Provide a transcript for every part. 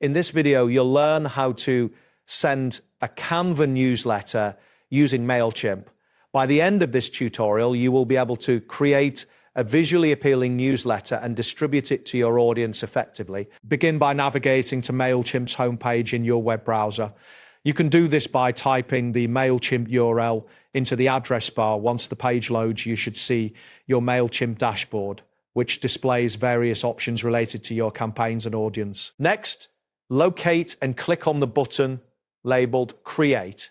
In this video, you'll learn how to send a Canva newsletter using Mailchimp. By the end of this tutorial, you will be able to create a visually appealing newsletter and distribute it to your audience effectively. Begin by navigating to Mailchimp's homepage in your web browser. You can do this by typing the Mailchimp URL into the address bar. Once the page loads, you should see your Mailchimp dashboard, which displays various options related to your campaigns and audience. Next, locate and click on the button labeled Create.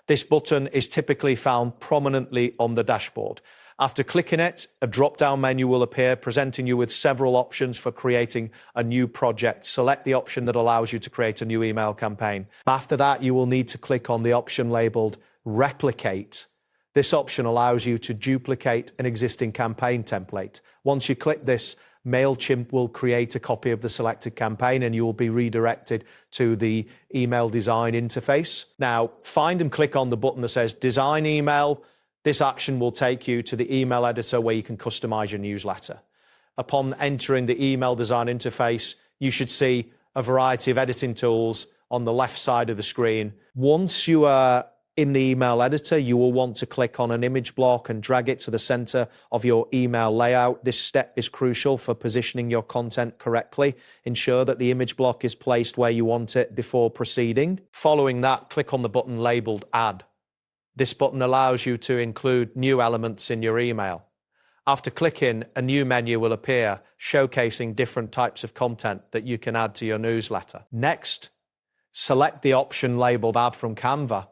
This button is typically found prominently on the dashboard. After clicking it, a drop-down menu will appear, presenting you with several options for creating a new project. Select the option that allows you to create a new email campaign. After that, you will need to click on the option labeled Replicate. This option allows you to duplicate an existing campaign template. Once you click this, Mailchimp will create a copy of the selected campaign and you will be redirected to the email design interface. Now, find and click on the button that says Design Email. This action will take you to the email editor where you can customize your newsletter. Upon entering the email design interface, you should see a variety of editing tools on the left side of the screen. Once you are in the email editor, you will want to click on an image block and drag it to the center of your email layout. This step is crucial for positioning your content correctly. Ensure that the image block is placed where you want it before proceeding. Following that, click on the button labeled Add. This button allows you to include new elements in your email. After clicking, a new menu will appear, showcasing different types of content that you can add to your newsletter. Next, select the option labeled Add from Canva.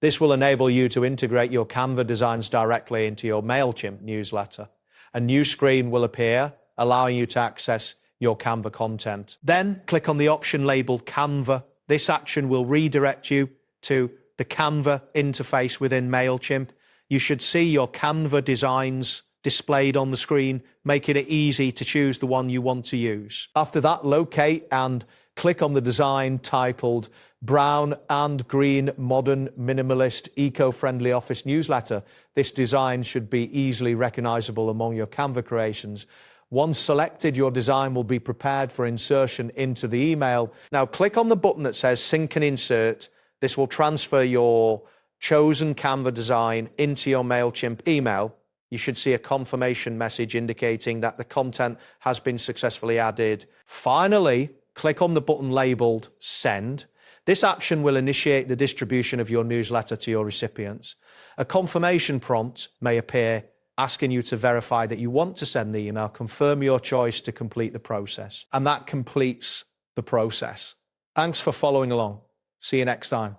This will enable you to integrate your Canva designs directly into your Mailchimp newsletter. A new screen will appear, allowing you to access your Canva content. Then click on the option labeled Canva. This action will redirect you to the Canva interface within Mailchimp. You should see your Canva designs displayed on the screen, making it easy to choose the one you want to use. After that, locate and click on the design titled Brown and Green Modern Minimalist Eco-Friendly Office Newsletter. This design should be easily recognizable among your Canva creations. Once selected, your design will be prepared for insertion into the email. Now click on the button that says Sync and Insert. This will transfer your chosen Canva design into your Mailchimp email. You should see a confirmation message indicating that the content has been successfully added. Finally, click on the button labeled Send. This action will initiate the distribution of your newsletter to your recipients. A confirmation prompt may appear asking you to verify that you want to send the email. Confirm your choice to complete the process. And that completes the process. Thanks for following along. See you next time.